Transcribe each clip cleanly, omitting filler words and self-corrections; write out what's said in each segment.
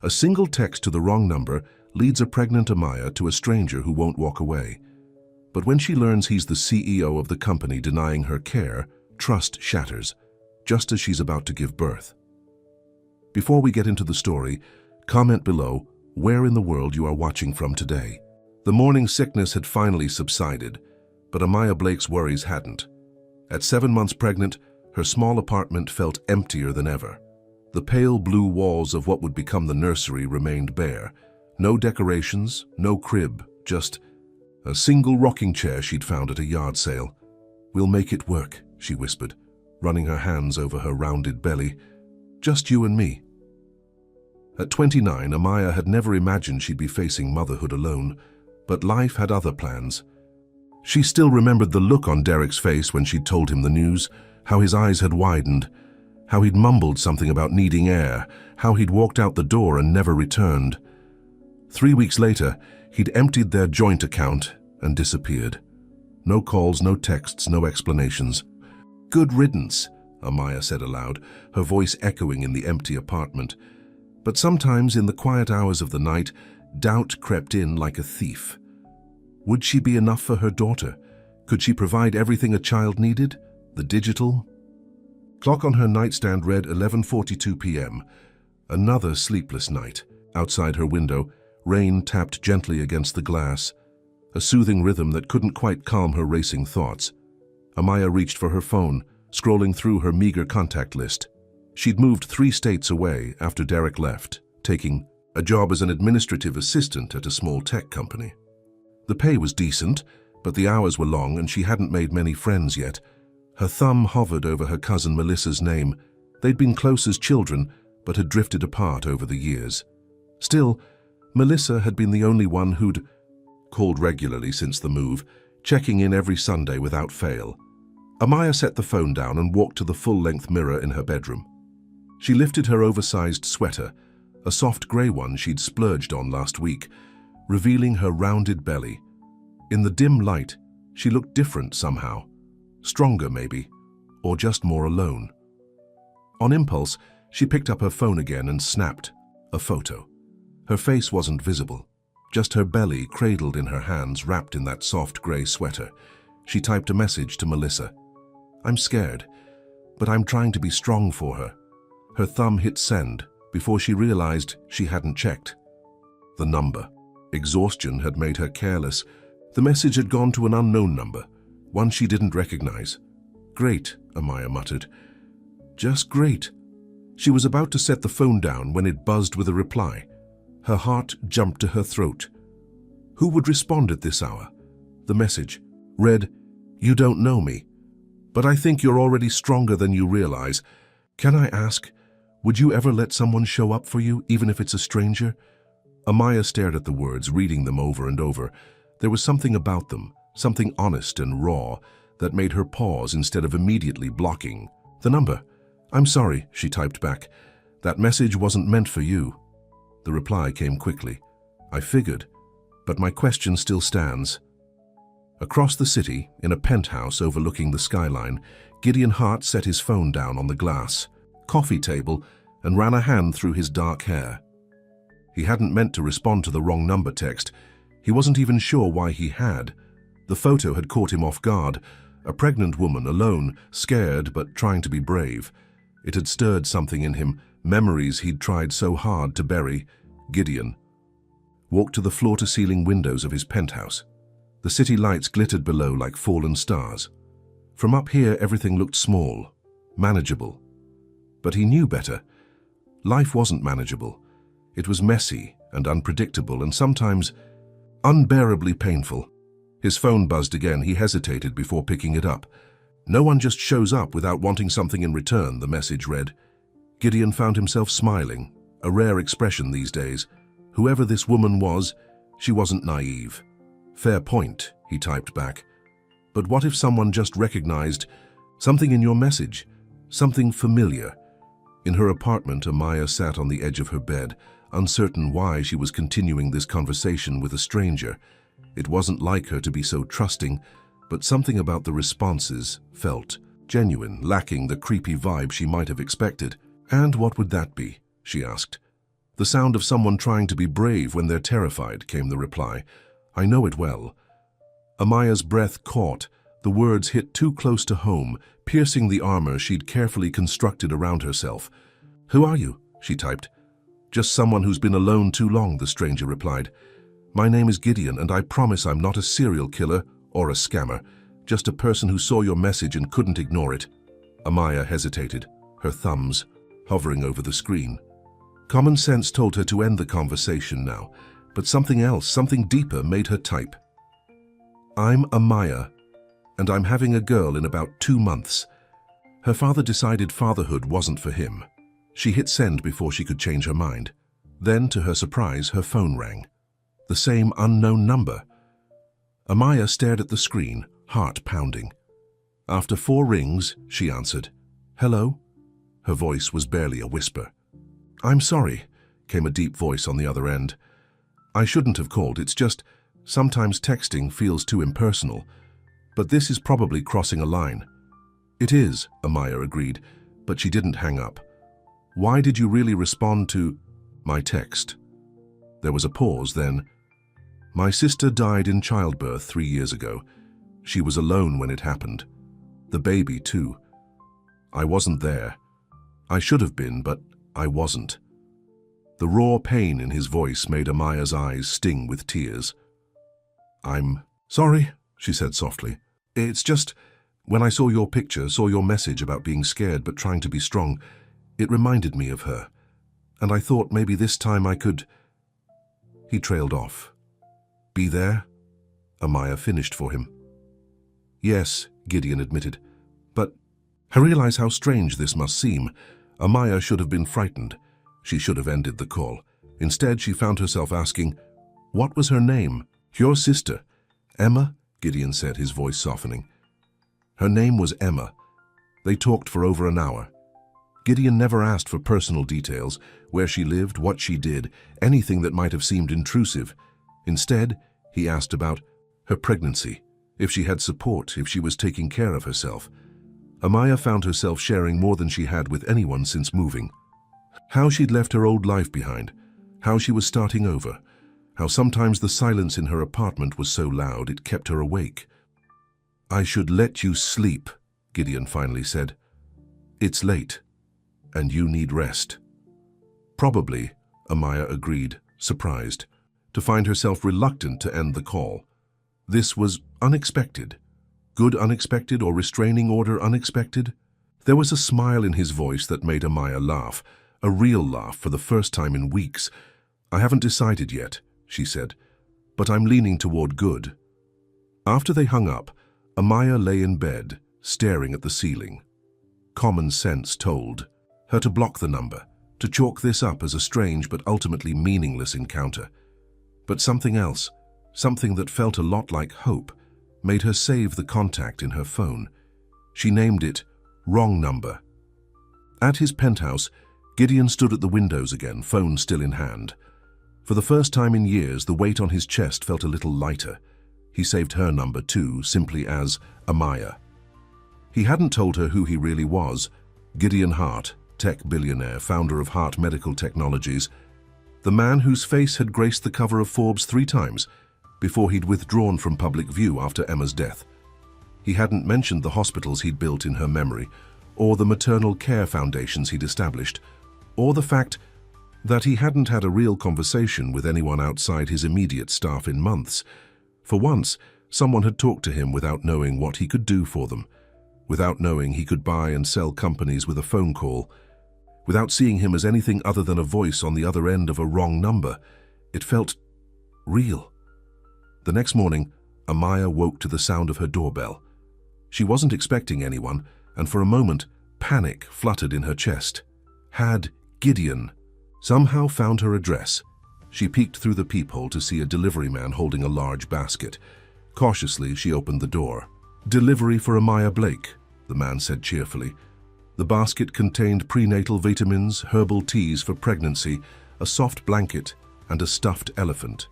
A single text to the wrong number leads a pregnant Amaya to a stranger who won't walk away. But when she learns he's the CEO of the company denying her care, trust shatters, just as she's about to give birth. Before we get into the story, comment below where in the world you are watching from today. The morning sickness had finally subsided, but Amaya Blake's worries hadn't. At 7 months pregnant, her small apartment felt emptier than ever. The pale blue walls of what would become the nursery remained bare. No decorations, no crib, just a single rocking chair she'd found at a yard sale. "We'll make it work," she whispered, running her hands over her rounded belly. "Just you and me." At 29, Amaya had never imagined she'd be facing motherhood alone, but life had other plans. She still remembered the look on Derek's face when she'd told him the news, how his eyes had widened, how he'd mumbled something about needing air, how he'd walked out the door and never returned. 3 weeks later, he'd emptied their joint account and disappeared. No calls, no texts, no explanations. "Good riddance," Amaya said aloud, her voice echoing in the empty apartment. But sometimes, in the quiet hours of the night, doubt crept in like a thief. Would she be enough for her daughter? Could she provide everything a child needed? The digital? Clock on her nightstand read 11:42 p.m. Another sleepless night. Outside her window, rain tapped gently against the glass, a soothing rhythm that couldn't quite calm her racing thoughts. Amaya reached for her phone, scrolling through her meager contact list. She'd moved 3 states away after Derek left, taking a job as an administrative assistant at a small tech company. The pay was decent, but the hours were long and she hadn't made many friends yet. Her thumb hovered over her cousin Melissa's name. They'd been close as children, but had drifted apart over the years. Still, Melissa had been the only one who'd called regularly since the move, checking in every Sunday without fail. Amaya set the phone down and walked to the full-length mirror in her bedroom. She lifted her oversized sweater, a soft grey one she'd splurged on last week, revealing her rounded belly. In the dim light, she looked different somehow. Stronger, maybe, or just more alone. On impulse, she picked up her phone again and snapped a photo. Her face wasn't visible, just her belly cradled in her hands wrapped in that soft grey sweater. She typed a message to Melissa. "I'm scared, but I'm trying to be strong for her." Her thumb hit send before she realized she hadn't checked the number. Exhaustion had made her careless. The message had gone to an unknown number, one she didn't recognize. "Great," Amaya muttered. "Just great." She was about to set the phone down when it buzzed with a reply. Her heart jumped to her throat. Who would respond at this hour? The message read, "You don't know me, but I think you're already stronger than you realize. Can I ask, would you ever let someone show up for you, even if it's a stranger?" Amaya stared at the words, reading them over and over. There was something about them, something honest and raw, that made her pause instead of immediately blocking the number. "I'm sorry," she typed back. "That message wasn't meant for you." The reply came quickly. "I figured, but my question still stands." Across the city, in a penthouse overlooking the skyline, Gideon Hart set his phone down on the glass coffee table and ran a hand through his dark hair. He hadn't meant to respond to the wrong number text. He wasn't even sure why he had. The photo had caught him off guard. A pregnant woman, alone, scared but trying to be brave. It had stirred something in him, memories he'd tried so hard to bury. Gideon walked to the floor-to-ceiling windows of his penthouse. The city lights glittered below like fallen stars. From up here, everything looked small, manageable. But he knew better. Life wasn't manageable. It was messy and unpredictable and sometimes unbearably painful. His phone buzzed again. He hesitated before picking it up. "No one just shows up without wanting something in return," the message read. Gideon found himself smiling, a rare expression these days. Whoever this woman was, she wasn't naive. "Fair point," he typed back. "But what if someone just recognized something in your message, something familiar?" In her apartment, Amaya sat on the edge of her bed, uncertain why she was continuing this conversation with a stranger. It wasn't like her to be so trusting, but something about the responses felt genuine, lacking the creepy vibe she might have expected. "And what would that be?" she asked. The sound of someone trying to be brave when they're terrified, came the reply. I know it well. Amaya's breath caught. The words hit too close to home, piercing the armor she'd carefully constructed around herself. Who are you? She typed. Just someone who's been alone too long, the stranger replied. My name is Gideon, and I promise I'm not a serial killer or a scammer, just a person who saw your message and couldn't ignore it. Amaya hesitated, her thumbs hovering over the screen. Common sense told her to end the conversation now, but something else, something deeper, made her type. I'm Amaya, and I'm having a girl in about 2 months. Her father decided fatherhood wasn't for him. She hit send before she could change her mind. Then, to her surprise, her phone rang. The same unknown number. Amaya stared at the screen, heart pounding. After 4 rings, she answered. Hello? Her voice was barely a whisper. I'm sorry, came a deep voice on the other end. I shouldn't have called, it's just sometimes texting feels too impersonal. But this is probably crossing a line. It is, Amaya agreed, but she didn't hang up. Why did you really respond to my text? There was a pause, then. My sister died in childbirth 3 years ago. She was alone when it happened. The baby, too. I wasn't there. I should have been, but I wasn't. The raw pain in his voice made Amaya's eyes sting with tears. I'm sorry, she said softly. It's just, when I saw your picture, saw your message about being scared but trying to be strong, it reminded me of her. And I thought maybe this time I could... He trailed off. Be there? Amaya finished for him. Yes, Gideon admitted. But I realize how strange this must seem. Amaya should have been frightened. She should have ended the call. Instead, she found herself asking, what was her name? Your sister. Emma? Gideon said, his voice softening. Her name was Emma. They talked for over an hour. Gideon never asked for personal details, where she lived, what she did, anything that might have seemed intrusive. Instead, he asked about her pregnancy, if she had support, if she was taking care of herself. Amaya found herself sharing more than she had with anyone since moving. How she'd left her old life behind, how she was starting over, how sometimes the silence in her apartment was so loud it kept her awake. I should let you sleep, Gideon finally said. It's late, and you need rest. Probably, Amaya agreed, surprised, to find herself reluctant to end the call. This was unexpected. Good unexpected or restraining order unexpected? There was a smile in his voice that made Amaya laugh, a real laugh for the first time in weeks. I haven't decided yet, she said, but I'm leaning toward good. After they hung up, Amaya lay in bed, staring at the ceiling. Common sense told her to block the number, to chalk this up as a strange but ultimately meaningless encounter. But something else, something that felt a lot like hope, made her save the contact in her phone. She named it Wrong Number. At his penthouse, Gideon stood at the windows again, phone still in hand. For the first time in years, the weight on his chest felt a little lighter. He saved her number too, simply as Amaya. He hadn't told her who he really was. Gideon Hart, tech billionaire, founder of Hart Medical Technologies, the man whose face had graced the cover of Forbes 3 times before he'd withdrawn from public view after Emma's death. He hadn't mentioned the hospitals he'd built in her memory, or the maternal care foundations he'd established, or the fact that he hadn't had a real conversation with anyone outside his immediate staff in months. For once, someone had talked to him without knowing what he could do for them, without knowing he could buy and sell companies with a phone call, without seeing him as anything other than a voice on the other end of a wrong number. It felt real. The next morning, Amaya woke to the sound of her doorbell. She wasn't expecting anyone, and for a moment, panic fluttered in her chest. Had Gideon somehow found her address? She peeked through the peephole to see a delivery man holding a large basket. Cautiously, she opened the door. Delivery for Amaya Blake, the man said cheerfully. The basket contained prenatal vitamins, herbal teas for pregnancy, a soft blanket, and a stuffed elephant.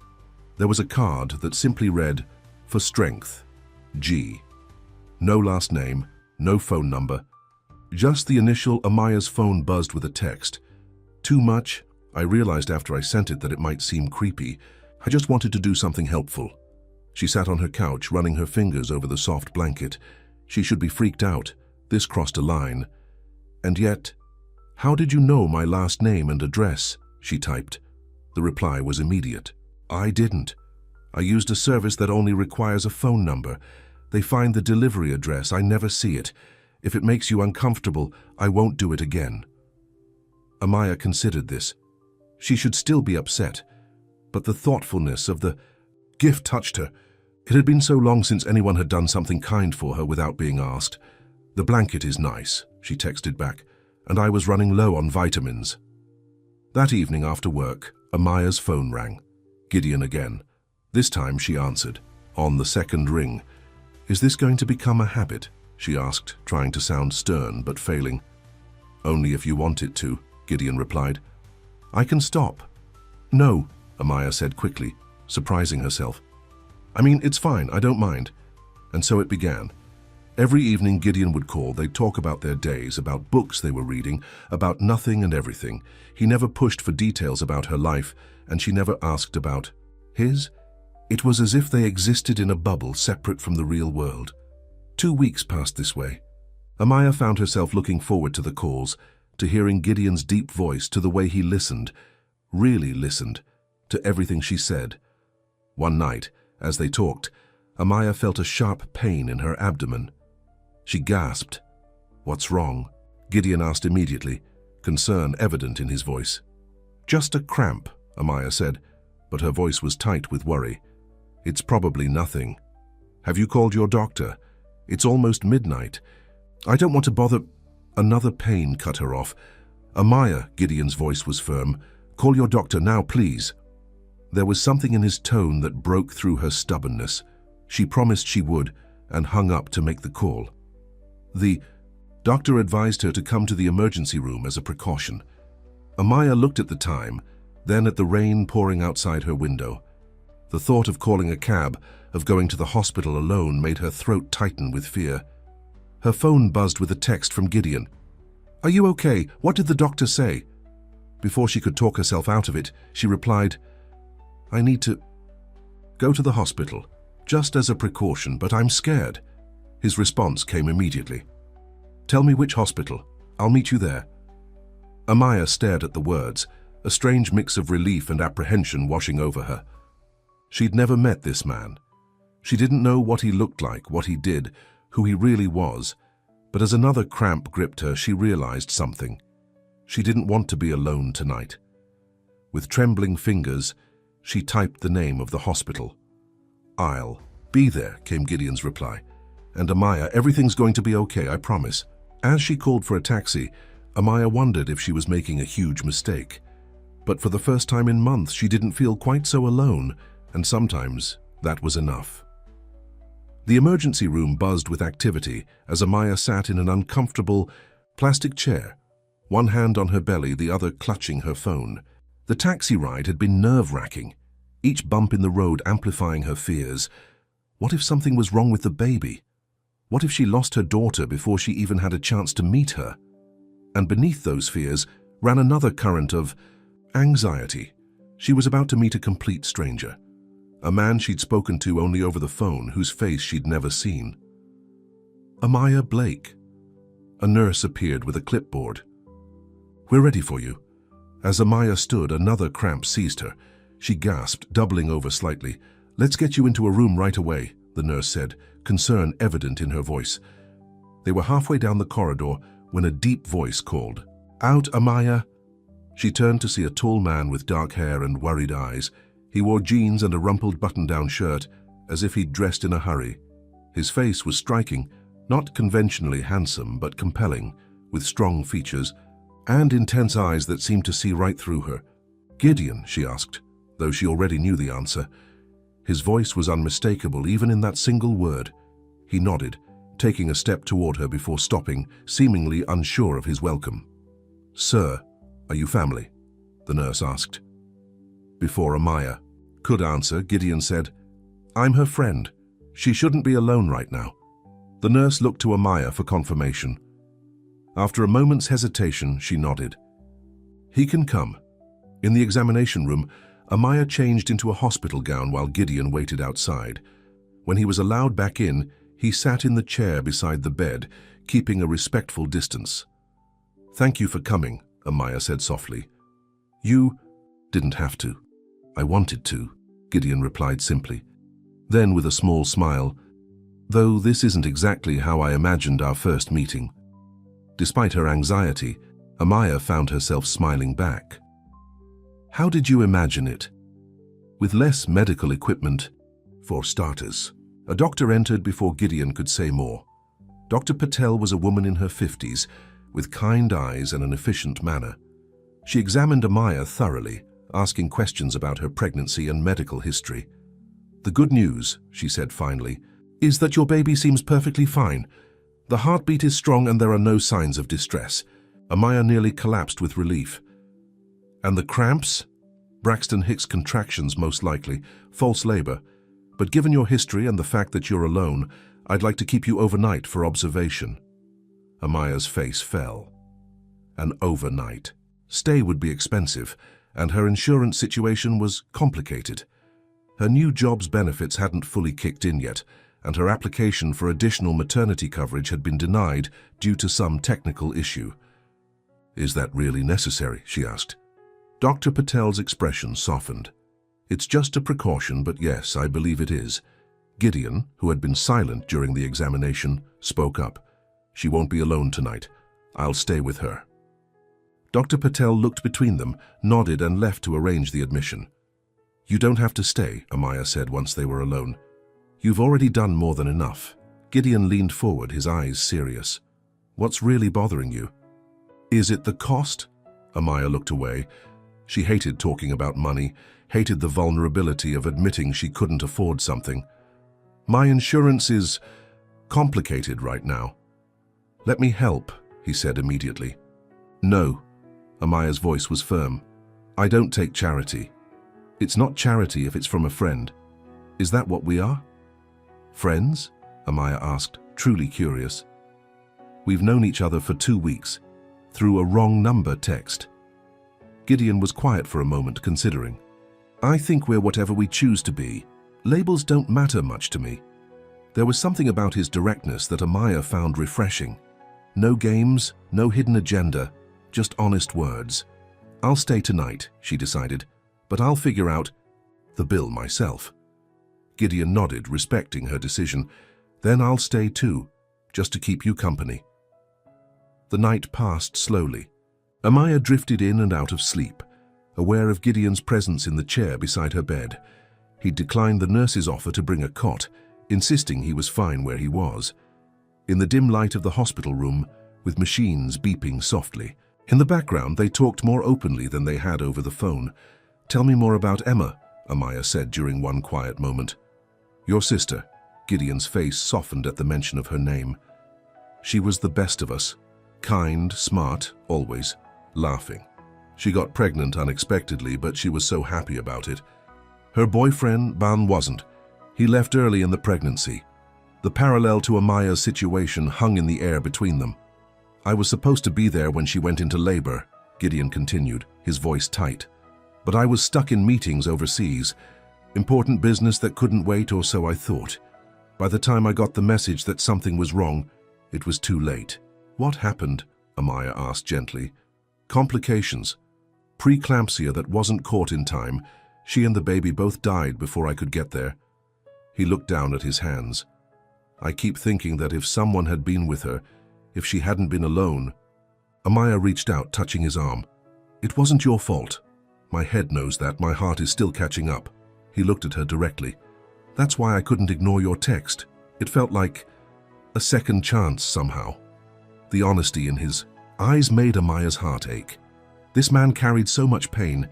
There was a card that simply read, "For strength, G." No last name, no phone number. Just the initial. Amaya's phone buzzed with a text. Too much I realized after I sent it that it might seem creepy. I just wanted to do something helpful." She sat on her couch, running her fingers over the soft blanket. She should be freaked out. This crossed a line. "And yet, how did you know my last name and address?" she typed. The reply was immediate. "I didn't. I used a service that only requires a phone number. They find the delivery address. I never see it. If it makes you uncomfortable, I won't do it again." Amaya considered this. She should still be upset, but the thoughtfulness of the gift touched her. It had been so long since anyone had done something kind for her without being asked. "The blanket is nice," she texted back, "and I was running low on vitamins." That evening after work, Amaya's phone rang. Gideon again. This time she answered, on the second ring. "Is this going to become a habit?" she asked, trying to sound stern but failing. "Only if you want it to," Gideon replied. "I can stop." "No," Amaya said quickly, surprising herself. "I mean, it's fine, I don't mind." And so it began. Every evening Gideon would call. They'd talk about their days, about books they were reading, about nothing and everything. He never pushed for details about her life, and she never asked about his. It was as if they existed in a bubble separate from the real world. 2 weeks passed this way. Amaya found herself looking forward to the calls, to hearing Gideon's deep voice, to the way he listened, really listened, to everything she said. One night, as they talked, Amaya felt a sharp pain in her abdomen. She gasped. "What's wrong?" Gideon asked immediately, concern evident in his voice. "Just a cramp," Amaya said, but her voice was tight with worry. "It's probably nothing. Have you called your doctor? It's almost midnight. I don't want to bother—" Another pain cut her off. "Amaya," Gideon's voice was firm, "call your doctor now, please." There was something in his tone that broke through her stubbornness. She promised she would, and hung up to make the call. The doctor advised her to come to the emergency room as a precaution. Amaya looked at the time, then at the rain pouring outside her window. The thought of calling a cab, of going to the hospital alone, made her throat tighten with fear. Her phone buzzed with a text from Gideon. "Are you okay? What did the doctor say?" Before she could talk herself out of it, she replied, "I need to go to the hospital, just as a precaution, but I'm scared." His response came immediately. "Tell me which hospital. I'll meet you there." Amaya stared at the words, a strange mix of relief and apprehension washing over her. She'd never met this man. She didn't know what he looked like, what he did, who he really was, but as another cramp gripped her, she realized something. She didn't want to be alone tonight. With trembling fingers, she typed the name of the hospital. "I'll be there," came Gideon's reply. "And Amaya, everything's going to be okay, I promise." As she called for a taxi, Amaya wondered if she was making a huge mistake. But for the first time in months, she didn't feel quite so alone, and sometimes that was enough. The emergency room buzzed with activity as Amaya sat in an uncomfortable plastic chair, one hand on her belly, the other clutching her phone. The taxi ride had been nerve-wracking, each bump in the road amplifying her fears. What if something was wrong with the baby? What if she lost her daughter before she even had a chance to meet her? And beneath those fears ran another current of anxiety. She was about to meet a complete stranger, a man she'd spoken to only over the phone, whose face she'd never seen. Amaya Blake. A nurse appeared with a clipboard. "We're ready for you." As Amaya stood, another cramp seized her. She gasped, doubling over slightly. "Let's get you into a room right away," the nurse said, concern evident in her voice. They were halfway down the corridor when a deep voice called, "Out, Amaya!" She turned to see a tall man with dark hair and worried eyes. He wore jeans and a rumpled button-down shirt, as if he'd dressed in a hurry. His face was striking, not conventionally handsome, but compelling, with strong features and intense eyes that seemed to see right through her. "Gideon?" she asked, though she already knew the answer. His voice was unmistakable, even in that single word. He nodded, taking a step toward her before stopping, seemingly unsure of his welcome. "Sir, are you family?" the nurse asked. Before Amaya could answer, Gideon said, "I'm her friend. She shouldn't be alone right now." The nurse looked to Amaya for confirmation. After a moment's hesitation, she nodded. "He can come. In the examination room, Amaya changed into a hospital gown while Gideon waited outside. When he was allowed back in, he sat in the chair beside the bed, keeping a respectful distance. "Thank you for coming," Amaya said softly. "You didn't have to. I wanted to," Gideon replied simply. Then, with a small smile, "Though this isn't exactly how I imagined our first meeting." Despite her anxiety, Amaya found herself smiling back. "How did you imagine it?" "With less medical equipment, for starters." A doctor entered before Gideon could say more. Dr. Patel was a woman in her 50s, with kind eyes and an efficient manner. She examined Amaya thoroughly, asking questions about her pregnancy and medical history. "The good news," she said finally, "is that your baby seems perfectly fine. The heartbeat is strong and there are no signs of distress." Amaya nearly collapsed with relief. "And the cramps?" "Braxton Hicks contractions, most likely. False labor. But given your history and the fact that you're alone, I'd like to keep you overnight for observation." Amaya's face fell. An overnight stay would be expensive, and her insurance situation was complicated. Her new job's benefits hadn't fully kicked in yet, and her application for additional maternity coverage had been denied due to some technical issue. "Is that really necessary?" she asked. Dr. Patel's expression softened. "It's just a precaution, but yes, I believe it is." Gideon, who had been silent during the examination, spoke up. "She won't be alone tonight. I'll stay with her." Dr. Patel looked between them, nodded and left to arrange the admission. "You don't have to stay," Amaya said once they were alone. "You've already done more than enough." Gideon leaned forward, his eyes serious. "What's really bothering you?" "Is it the cost?" Amaya looked away. She hated talking about money, hated the vulnerability of admitting she couldn't afford something. "My insurance is complicated right now." "Let me help," he said immediately. "No." Amaya's voice was firm. "I don't take charity." "It's not charity if it's from a friend. Is that what we are?" "Friends?" Amaya asked, truly curious. "We've known each other for 2 weeks, through a wrong number text." Gideon was quiet for a moment, considering. "I think we're whatever we choose to be. Labels don't matter much to me." There was something about his directness that Amaya found refreshing. No games, no hidden agenda, just honest words. "I'll stay tonight," she decided, "but I'll figure out the bill myself." Gideon nodded, respecting her decision. "Then I'll stay too, just to keep you company." The night passed slowly. Amaya drifted in and out of sleep, aware of Gideon's presence in the chair beside her bed. He declined the nurse's offer to bring a cot, insisting he was fine where he was. In the dim light of the hospital room, with machines beeping softly. In the background, they talked more openly than they had over the phone. "Tell me more about Emma," Amaya said during one quiet moment. "Your sister." Gideon's face softened at the mention of her name. "She was the best of us. Kind, smart, always. Laughing. She got pregnant unexpectedly, but she was so happy about it. Her boyfriend, Ban, wasn't. He left early in the pregnancy. The parallel to Amaya's situation hung in the air between them. I was supposed to be there when she went into labor," Gideon continued, his voice tight. "But I was stuck in meetings overseas. Important business that couldn't wait, or so I thought. By the time I got the message that something was wrong, it was too late." "What happened?" Amaya asked gently. "Complications. Preeclampsia that wasn't caught in time. She and the baby both died before I could get there." He looked down at his hands. "I keep thinking that if someone had been with her, if she hadn't been alone." Amaya reached out, touching his arm. "It wasn't your fault. My head knows that. My heart is still catching up." He looked at her directly. "That's why I couldn't ignore your text. It felt like a second chance somehow." The honesty in his eyes made Amaya's heart ache. This man carried so much pain,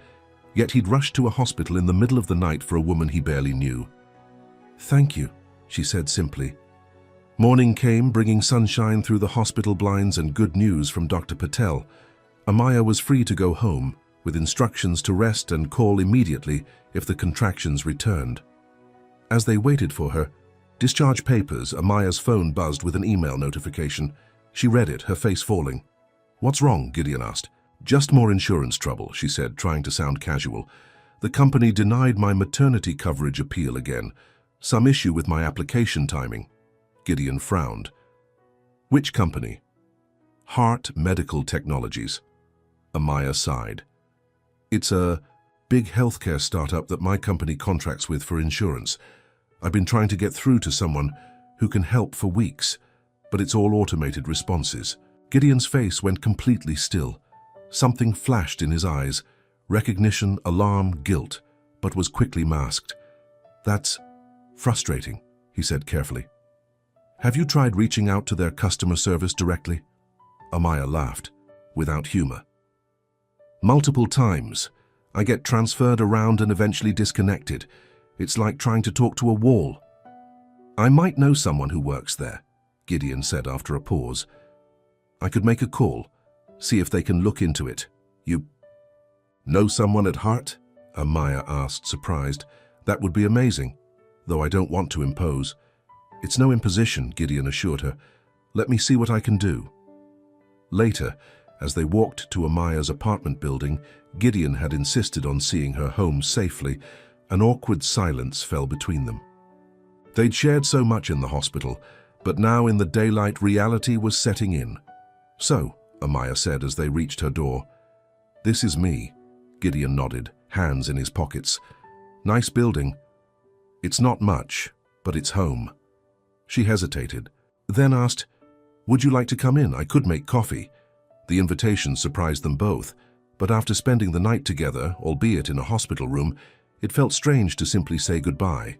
yet he'd rushed to a hospital in the middle of the night for a woman he barely knew. "Thank you," she said simply. Morning came, bringing sunshine through the hospital blinds and good news from Dr. Patel. Amaya was free to go home, with instructions to rest and call immediately if the contractions returned. As they waited for her, discharge papers, Amaya's phone buzzed with an email notification. She read it, her face falling. "What's wrong?" Gideon asked. Just more insurance trouble, she said, trying to sound casual. The company denied my maternity coverage appeal again. Some issue with my application timing. Gideon frowned. Which company? Heart Medical Technologies. Amaya sighed. It's a big healthcare startup that my company contracts with for insurance. I've been trying to get through to someone who can help for weeks, but it's all automated responses. Gideon's face went completely still. Something flashed in his eyes. Recognition, alarm, guilt, but was quickly masked. That's frustrating, he said carefully. Have you tried reaching out to their customer service directly? Amaya laughed, without humor. Multiple times. I get transferred around and eventually disconnected. It's like trying to talk to a wall. I might know someone who works there, Gideon said after a pause. I could make a call, see if they can look into it. You know someone at Heart? Amaya asked, surprised. That would be amazing, though I don't want to impose. It's no imposition, Gideon assured her. Let me see what I can do. Later, as they walked to Amaya's apartment building, Gideon had insisted on seeing her home safely. An awkward silence fell between them. They'd shared so much in the hospital, but now in the daylight reality was setting in. So, Amaya said as they reached her door. This is me, Gideon nodded, hands in his pockets. Nice building. It's not much, but it's home. She hesitated, then asked, would you like to come in? I could make coffee. The invitation surprised them both, but after spending the night together, albeit in a hospital room, it felt strange to simply say goodbye.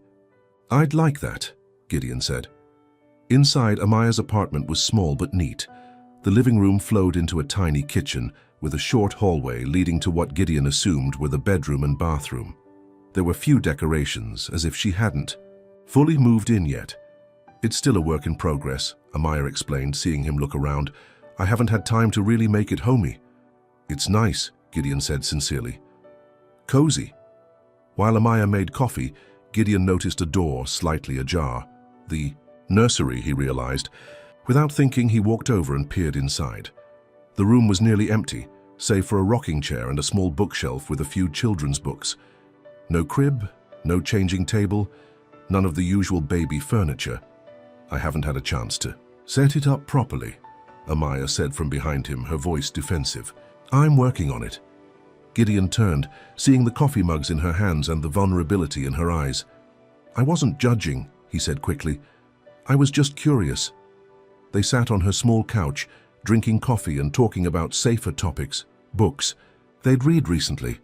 I'd like that, Gideon said. Inside, Amaya's apartment was small but neat. The living room flowed into a tiny kitchen, with a short hallway leading to what Gideon assumed were the bedroom and bathroom. There were few decorations, as if she hadn't fully moved in yet. It's still a work in progress, Amaya explained, seeing him look around. I haven't had time to really make it homey. It's nice, Gideon said sincerely. Cozy. While Amaya made coffee, Gideon noticed a door slightly ajar. The nursery, he realized. Without thinking, he walked over and peered inside. The room was nearly empty, save for a rocking chair and a small bookshelf with a few children's books. No crib, no changing table, none of the usual baby furniture. I haven't had a chance to set it up properly, Amaya said from behind him, her voice defensive. I'm working on it. Gideon turned, seeing the coffee mugs in her hands and the vulnerability in her eyes. I wasn't judging, he said quickly. I was just curious. They sat on her small couch, drinking coffee and talking about safer topics, books they'd read recently,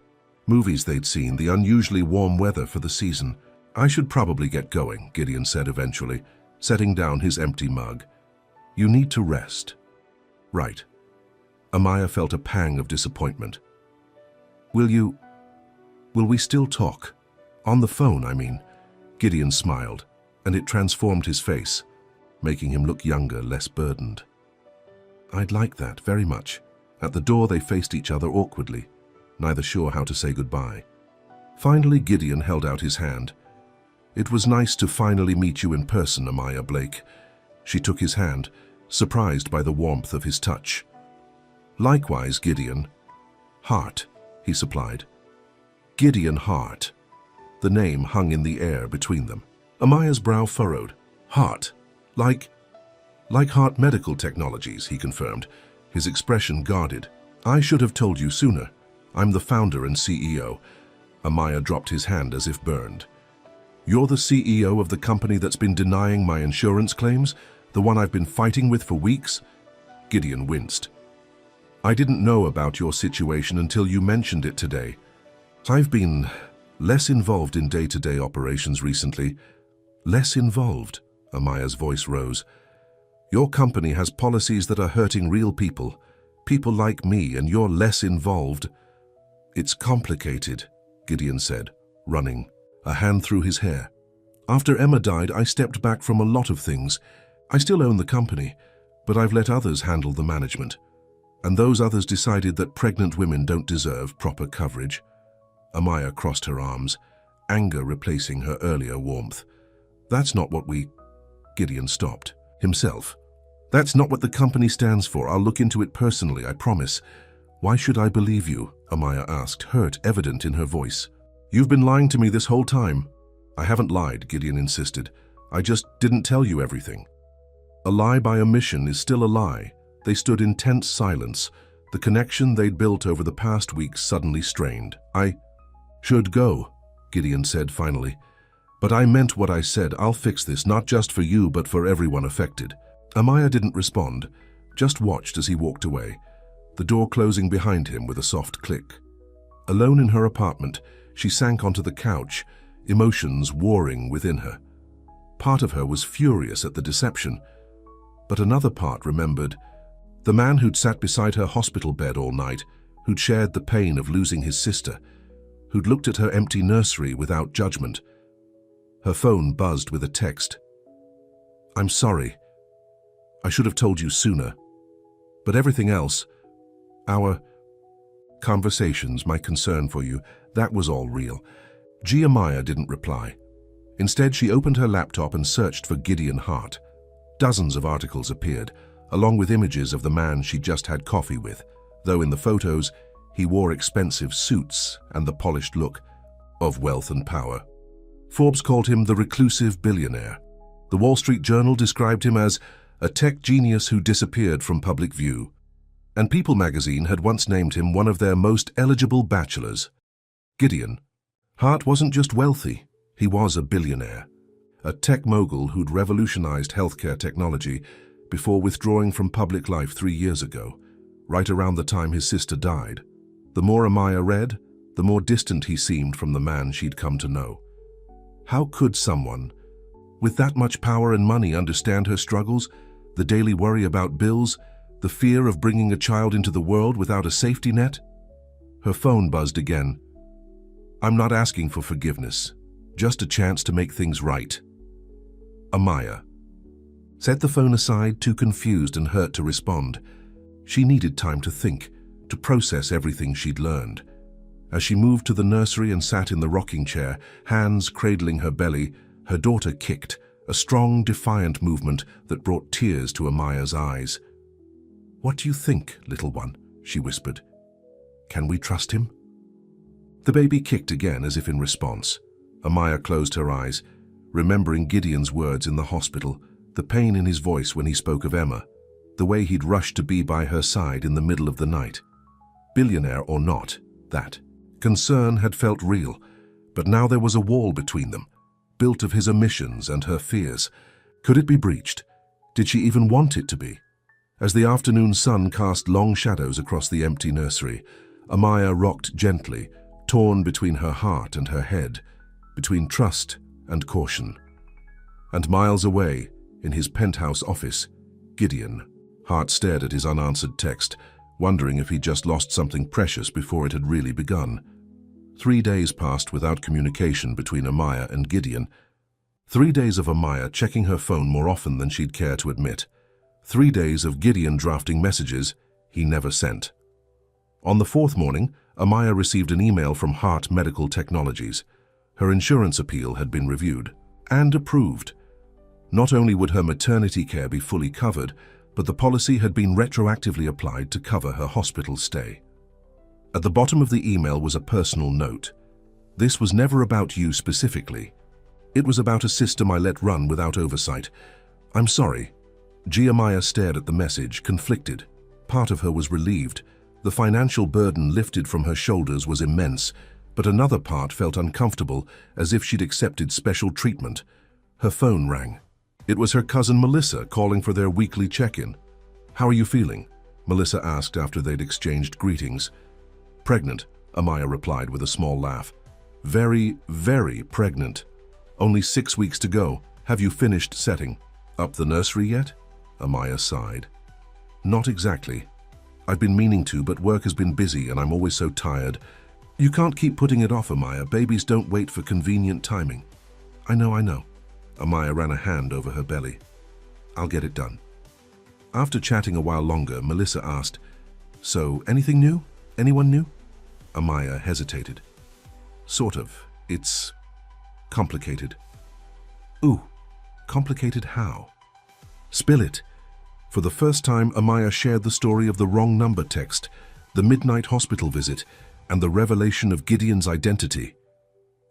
movies they'd seen, the unusually warm weather for the season. I should probably get going, Gideon said eventually, setting down his empty mug. You need to rest. Right. Amaya felt a pang of disappointment. Will we still talk? On the phone, I mean. Gideon smiled, and it transformed his face, making him look younger, less burdened. I'd like that, very much. At the door, they faced each other awkwardly, neither sure how to say goodbye. Finally, Gideon held out his hand. It was nice to finally meet you in person, Amaya Blake. She took his hand, surprised by the warmth of his touch. Likewise, Gideon. Hart, he supplied. Gideon Hart. The name hung in the air between them. Amaya's brow furrowed. Hart. Like Heart Medical Technologies, he confirmed, his expression guarded. I should have told you sooner. I'm the founder and CEO. Amaya dropped his hand as if burned. You're the CEO of the company that's been denying my insurance claims? The one I've been fighting with for weeks? Gideon winced. I didn't know about your situation until you mentioned it today. I've been less involved in day-to-day operations recently. Less involved, Amaya's voice rose. Your company has policies that are hurting real people, people like me, and you're less involved. It's complicated, Gideon said, running, a hand through his hair. After Emma died, I stepped back from a lot of things. I still own the company, but I've let others handle the management. And those others decided that pregnant women don't deserve proper coverage. Amaya crossed her arms, anger replacing her earlier warmth. That's not what we... Gideon stopped, himself. That's not what the company stands for. I'll look into it personally, I promise. Why should I believe you? Amaya asked, hurt evident in her voice. You've been lying to me this whole time. I haven't lied, Gideon insisted. I just didn't tell you everything. A lie by omission is still a lie. They stood in tense silence. The connection they'd built over the past weeks suddenly strained. I should go, Gideon said finally. But I meant what I said. I'll fix this, not just for you, but for everyone affected. Amaya didn't respond, just watched as he walked away, the door closing behind him with a soft click. Alone in her apartment, she sank onto the couch, emotions warring within her. Part of her was furious at the deception, but another part remembered the man who'd sat beside her hospital bed all night, who'd shared the pain of losing his sister, who'd looked at her empty nursery without judgment. Her phone buzzed with a text. I'm sorry. I should have told you sooner. But everything else, our conversations, my concern for you, that was all real. Amaya didn't reply. Instead, she opened her laptop and searched for Gideon Hart. Dozens of articles appeared, along with images of the man she just had coffee with, though in the photos, he wore expensive suits and the polished look of wealth and power. Forbes called him the reclusive billionaire. The Wall Street Journal described him as a tech genius who disappeared from public view. And People magazine had once named him one of their most eligible bachelors. Gideon Hart wasn't just wealthy, he was a billionaire. A tech mogul who'd revolutionized healthcare technology before withdrawing from public life 3 years ago, right around the time his sister died. The more Amaya read, the more distant he seemed from the man she'd come to know. How could someone with that much power and money understand her struggles, the daily worry about bills, the fear of bringing a child into the world without a safety net? Her phone buzzed again. I'm not asking for forgiveness, just a chance to make things right. Amaya set the phone aside, too confused and hurt to respond. She needed time to think, to process everything she'd learned. As she moved to the nursery and sat in the rocking chair, hands cradling her belly, her daughter kicked, a strong, defiant movement that brought tears to Amaya's eyes. What do you think, little one? She whispered. Can we trust him? The baby kicked again as if in response. Amaya closed her eyes, remembering Gideon's words in the hospital, the pain in his voice when he spoke of Emma, the way he'd rushed to be by her side in the middle of the night. Billionaire or not, that concern had felt real, but now there was a wall between them, built of his omissions and her fears. Could it be breached? Did she even want it to be? As the afternoon sun cast long shadows across the empty nursery, Amaya rocked gently, torn between her heart and her head, between trust and caution. And miles away, in his penthouse office, Gideon Hart stared at his unanswered text, wondering if he'd just lost something precious before it had really begun. 3 days passed without communication between Amaya and Gideon. 3 days of Amaya checking her phone more often than she'd care to admit. 3 days of Gideon drafting messages he never sent. On the 4th morning, Amaya received an email from Hart Medical Technologies. Her insurance appeal had been reviewed and approved. Not only would her maternity care be fully covered, but the policy had been retroactively applied to cover her hospital stay. At the bottom of the email was a personal note. This was never about you specifically. It was about a system I let run without oversight. I'm sorry. Amaya stared at the message, conflicted. Part of her was relieved. The financial burden lifted from her shoulders was immense, but another part felt uncomfortable, as if she'd accepted special treatment. Her phone rang. It was her cousin Melissa calling for their weekly check-in. How are you feeling? Melissa asked after they'd exchanged greetings. Pregnant, Amaya replied with a small laugh. Very, very pregnant. Only 6 weeks to go. Have you finished setting up the nursery yet? Amaya sighed. Not exactly. I've been meaning to, but work has been busy and I'm always so tired. You can't keep putting it off, Amaya. Babies don't wait for convenient timing. I know. Amaya ran a hand over her belly. I'll get it done. After chatting a while longer, Melissa asked, So, anything new? Anyone new? Amaya hesitated. Sort of. It's complicated. Ooh, complicated how? Spill it. For the first time, Amaya shared the story of the wrong number text, the midnight hospital visit, and the revelation of Gideon's identity.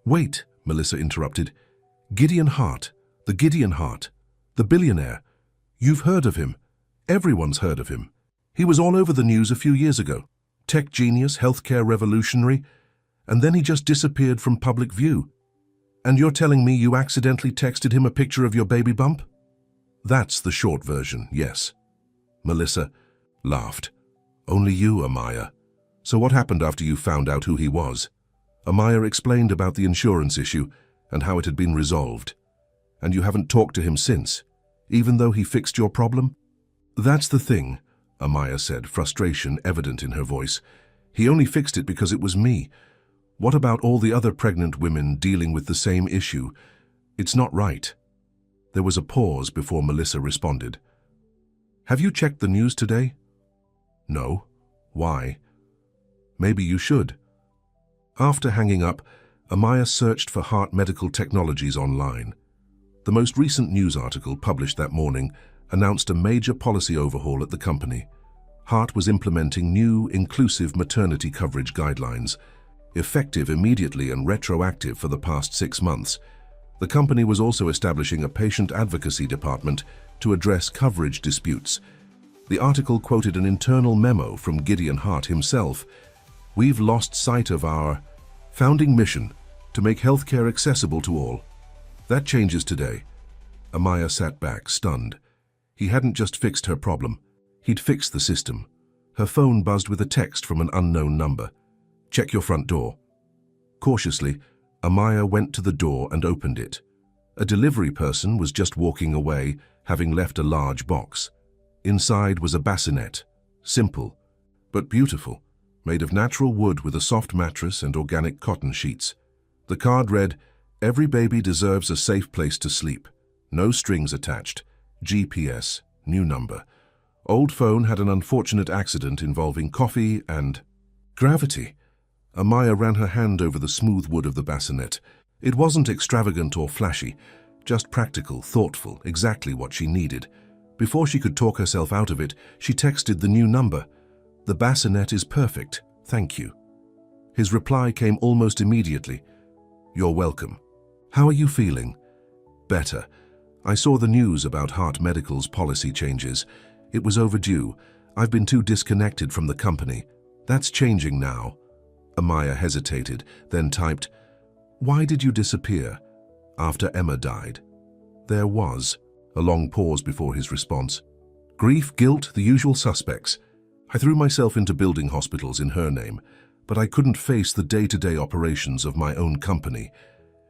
"Wait," Melissa interrupted. "Gideon Hart, the billionaire. You've heard of him. Everyone's heard of him. He was all over the news a few years ago. Tech genius, healthcare revolutionary, and then he just disappeared from public view. And you're telling me you accidentally texted him a picture of your baby bump?" "That's the short version, yes." Melissa laughed. "Only you, Amaya. So what happened after you found out who he was?" Amaya explained about the insurance issue and how it had been resolved. "And you haven't talked to him since, even though he fixed your problem?" "That's the thing," Amaya said, frustration evident in her voice. "He only fixed it because it was me. What about all the other pregnant women dealing with the same issue? It's not right." There was a pause before Melissa responded. "Have you checked the news today?" "No. Why?" "Maybe you should." After hanging up, Amaya searched for Hart Medical Technologies online. The most recent news article published that morning announced a major policy overhaul at the company. Hart was implementing new, inclusive maternity coverage guidelines, effective immediately and retroactive for the past 6 months. The company was also establishing a patient advocacy department to address coverage disputes. The article quoted an internal memo from Gideon Hart himself. "We've lost sight of our founding mission to make healthcare accessible to all. That changes today." Amaya sat back, stunned. He hadn't just fixed her problem. He'd fixed the system. Her phone buzzed with a text from an unknown number. "Check your front door." Cautiously, Amaya went to the door and opened it. A delivery person was just walking away, having left a large box. Inside was a bassinet, simple but beautiful, made of natural wood with a soft mattress and organic cotton sheets. The card read, "Every baby deserves a safe place to sleep. No strings attached. GPS, new number. Old phone had an unfortunate accident involving coffee and gravity." Amaya ran her hand over the smooth wood of the bassinet. It wasn't extravagant or flashy, just practical, thoughtful, exactly what she needed. Before she could talk herself out of it, she texted the new number. "The bassinet is perfect, thank you." His reply came almost immediately. "You're welcome. How are you feeling?" "Better. I saw the news about Hart Medical's policy changes. It was overdue. I've been too disconnected from the company. That's changing now." Amaya hesitated, then typed, "Why did you disappear?" "After Emma died." There was a long pause before his response. "Grief, guilt, the usual suspects. I threw myself into building hospitals in her name, but I couldn't face the day-to-day operations of my own company.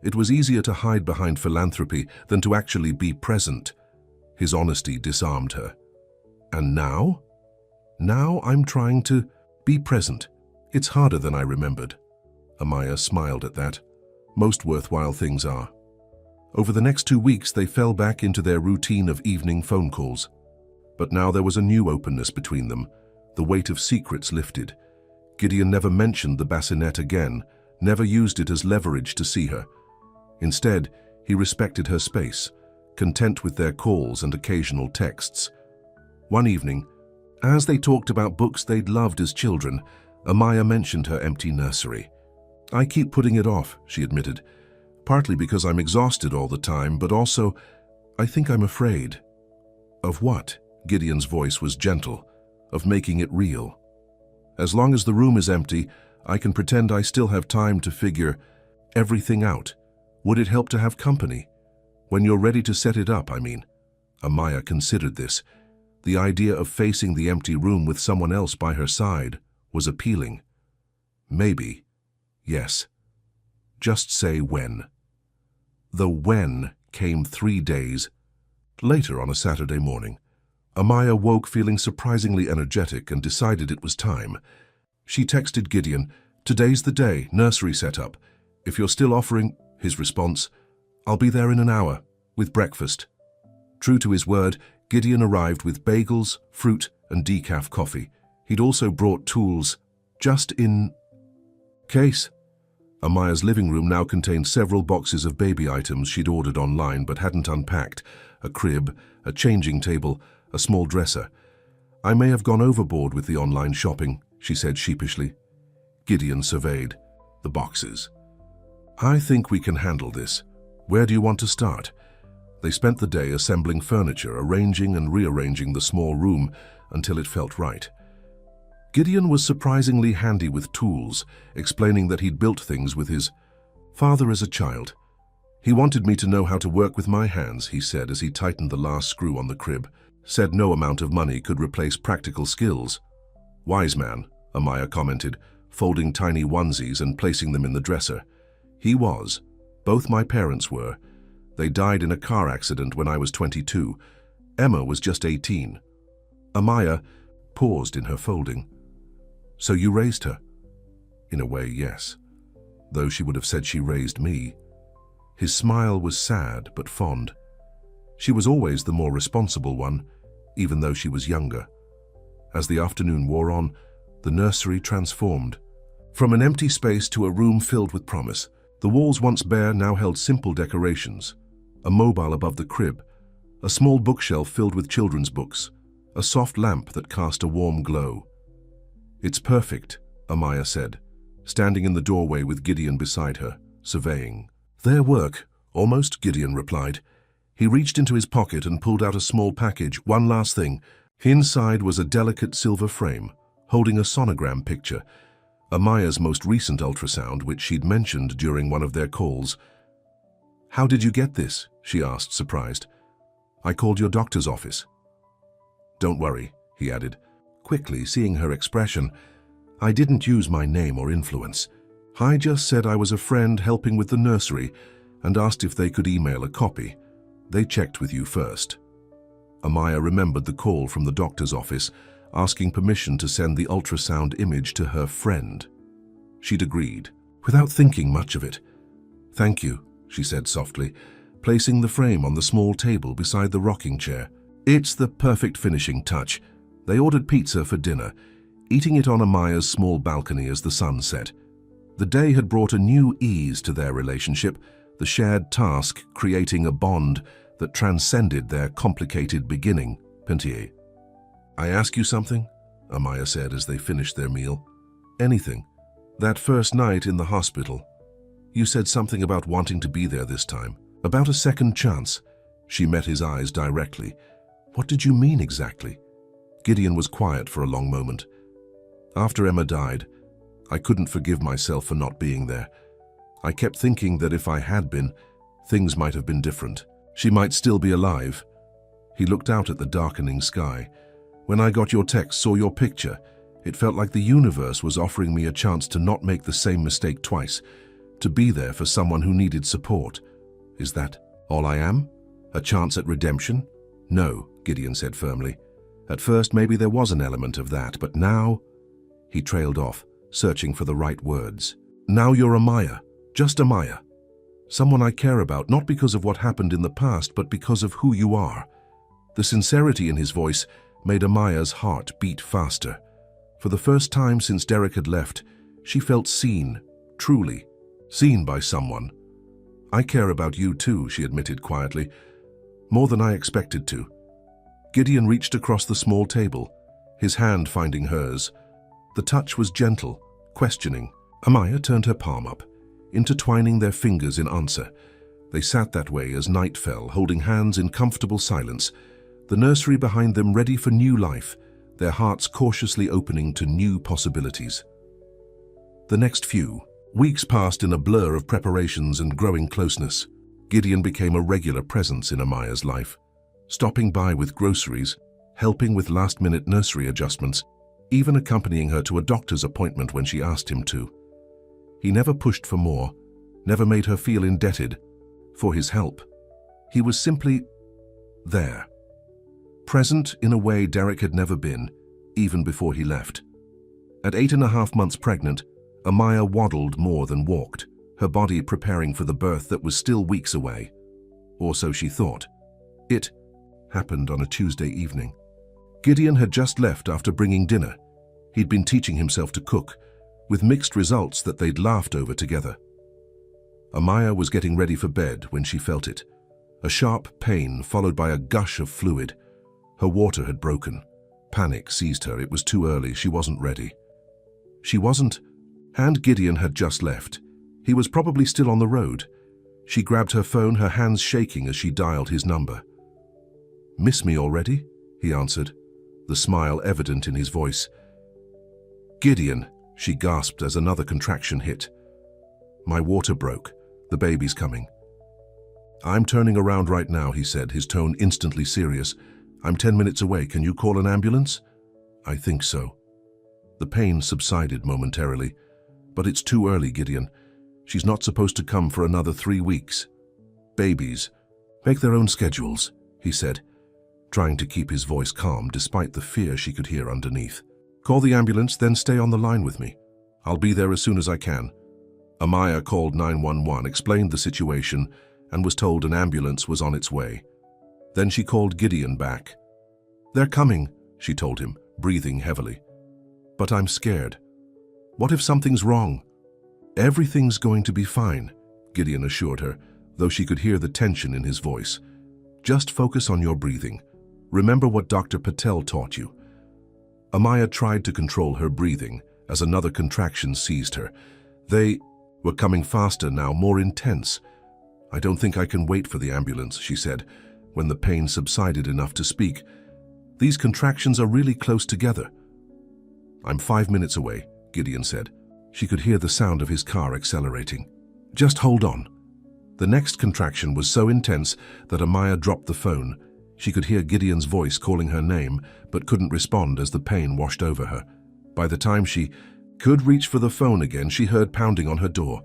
It was easier to hide behind philanthropy than to actually be present." His honesty disarmed her. "And now?" "Now I'm trying to be present. It's harder than I remembered." Amaya smiled at that. Most worthwhile things are. Over the next 2 weeks, they fell back into their routine of evening phone calls. But now there was a new openness between them. The weight of secrets lifted. Gideon never mentioned the bassinet again, never used it as leverage to see her. Instead, he respected her space, content with their calls and occasional texts. One evening, as they talked about books they'd loved as children, Amaya mentioned her empty nursery. "I keep putting it off," she admitted, "partly because I'm exhausted all the time, but also, I think I'm afraid." "Of what?" Gideon's voice was gentle. "Of making it real. As long as the room is empty, I can pretend I still have time to figure everything out. Would it help to have company? When you're ready to set it up, I mean." Amaya considered this. The idea of facing the empty room with someone else by her side was appealing. "Maybe. Yes. Just say when." The when came 3 days later on a Saturday morning. Amaya woke feeling surprisingly energetic and decided it was time. She texted Gideon, "Today's the day, nursery setup. If you're still offering," his response, "I'll be there in an hour, with breakfast." True to his word, Gideon arrived with bagels, fruit, and decaf coffee. He'd also brought tools, just in case. Amaya's living room now contained several boxes of baby items she'd ordered online but hadn't unpacked: a crib, a changing table, a small dresser. "I may have gone overboard with the online shopping," she said sheepishly. Gideon surveyed the boxes. I think we can handle this. Where do you want to start? They spent the day assembling furniture, arranging and rearranging the small room until it felt right. Gideon was surprisingly handy with tools, explaining that he'd built things with his father as a child. He wanted me to know how to work with my hands, he said as he tightened the last screw on the crib. Said no amount of money could replace practical skills. Wise man, Amaya commented, folding tiny onesies and placing them in the dresser. He was. Both my parents were. They died in a car accident when I was 22. Emma was just 18. Amaya paused in her folding. So you raised her? In a way, yes. Though she would have said she raised me. His smile was sad but fond. She was always the more responsible one, even though she was younger. As the afternoon wore on, the nursery transformed. From an empty space to a room filled with promise. The walls once bare now held simple decorations. A mobile above the crib, a small bookshelf filled with children's books, a soft lamp that cast a warm glow. It's perfect, Amaya said, standing in the doorway with Gideon beside her, surveying. Their work, almost, Gideon replied. He reached into his pocket and pulled out a small package. One last thing. Inside was a delicate silver frame, holding a sonogram picture, Amaya's most recent ultrasound, which she'd mentioned during one of their calls. How did you get this? She asked, surprised. I called your doctor's office. Don't worry, he added, quickly seeing her expression. I didn't use my name or influence. I just said I was a friend helping with the nursery and asked if they could email a copy. They checked with you first. Amaya remembered the call from the doctor's office, asking permission to send the ultrasound image to her friend. She'd agreed, without thinking much of it. Thank you, she said softly, placing the frame on the small table beside the rocking chair. It's the perfect finishing touch. They ordered pizza for dinner, eating it on Amaya's small balcony as the sun set. The day had brought a new ease to their relationship, the shared task creating a bond that transcended their complicated beginning. Pentier. I ask you something? Amaya said as they finished their meal. Anything. That first night in the hospital, you said something about wanting to be there this time, about a second chance. She met his eyes directly. What did you mean exactly? Gideon was quiet for a long moment. After Emma died, I couldn't forgive myself for not being there. I kept thinking that if I had been, things might have been different. She might still be alive. He looked out at the darkening sky. When I got your text, saw your picture, it felt like the universe was offering me a chance to not make the same mistake twice, to be there for someone who needed support. Is that all I am? A chance at redemption? No, Gideon said firmly. At first, maybe there was an element of that, but now... He trailed off, searching for the right words. Now you're Amaya, just Amaya. Someone I care about, not because of what happened in the past, but because of who you are. The sincerity in his voice made Amaya's heart beat faster. For the first time since Derek had left, she felt seen, truly, seen by someone. I care about you too, she admitted quietly, more than I expected to. Gideon reached across the small table, his hand finding hers. The touch was gentle, questioning. Amaya turned her palm up, intertwining their fingers in answer. They sat that way as night fell, holding hands in comfortable silence, the nursery behind them ready for new life, their hearts cautiously opening to new possibilities. The next few weeks passed in a blur of preparations and growing closeness. Gideon became a regular presence in Amaya's life, stopping by with groceries, helping with last-minute nursery adjustments, even accompanying her to a doctor's appointment when she asked him to. He never pushed for more, never made her feel indebted for his help. He was simply there. Present in a way Derek had never been, even before he left. At 8.5 months pregnant, Amaya waddled more than walked, her body preparing for the birth that was still weeks away. Or so she thought. It happened on a Tuesday evening. Gideon had just left after bringing dinner. He'd been teaching himself to cook, with mixed results that they'd laughed over together. Amaya was getting ready for bed when she felt it. A sharp pain followed by a gush of fluid. Her water had broken. Panic seized her. It was too early. She wasn't ready. She wasn't, and Gideon had just left. He was probably still on the road. She grabbed her phone, her hands shaking as she dialed his number. "Miss me already?" he answered, the smile evident in his voice. "Gideon," she gasped as another contraction hit. "My water broke. The baby's coming." "I'm turning around right now," he said, his tone instantly serious. "I'm 10 minutes away. Can you call an ambulance?" "I think so." The pain subsided momentarily. "But it's too early, Gideon. She's not supposed to come for another 3 weeks. Babies make their own schedules," he said, trying to keep his voice calm despite the fear she could hear underneath. "Call the ambulance, then stay on the line with me. I'll be there as soon as I can." Amaya called 911, explained the situation, and was told an ambulance was on its way. Then she called Gideon back. "They're coming," she told him, breathing heavily. "But I'm scared. What if something's wrong?" "Everything's going to be fine," Gideon assured her, though she could hear the tension in his voice. "Just focus on your breathing. Remember what Dr. Patel taught you." Amaya tried to control her breathing as another contraction seized her. They were coming faster now, more intense. "I don't think I can wait for the ambulance," she said, when the pain subsided enough to speak. "These contractions are really close together." "I'm 5 minutes away," Gideon said. She could hear the sound of his car accelerating. "Just hold on." The next contraction was so intense that Amaya dropped the phone. She could hear Gideon's voice calling her name, but couldn't respond as the pain washed over her. By the time she could reach for the phone again, she heard pounding on her door.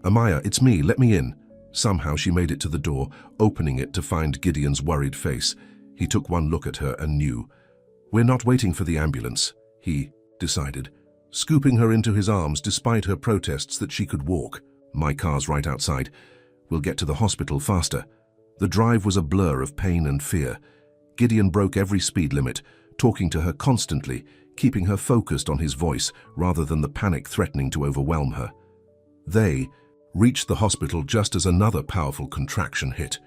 "Amaya, it's me, let me in." Somehow she made it to the door, opening it to find Gideon's worried face. He took one look at her and knew. "We're not waiting for the ambulance," he decided, scooping her into his arms despite her protests that she could walk. "My car's right outside. We'll get to the hospital faster." The drive was a blur of pain and fear. Gideon broke every speed limit, talking to her constantly, keeping her focused on his voice rather than the panic threatening to overwhelm her. They reached the hospital just as another powerful contraction hit.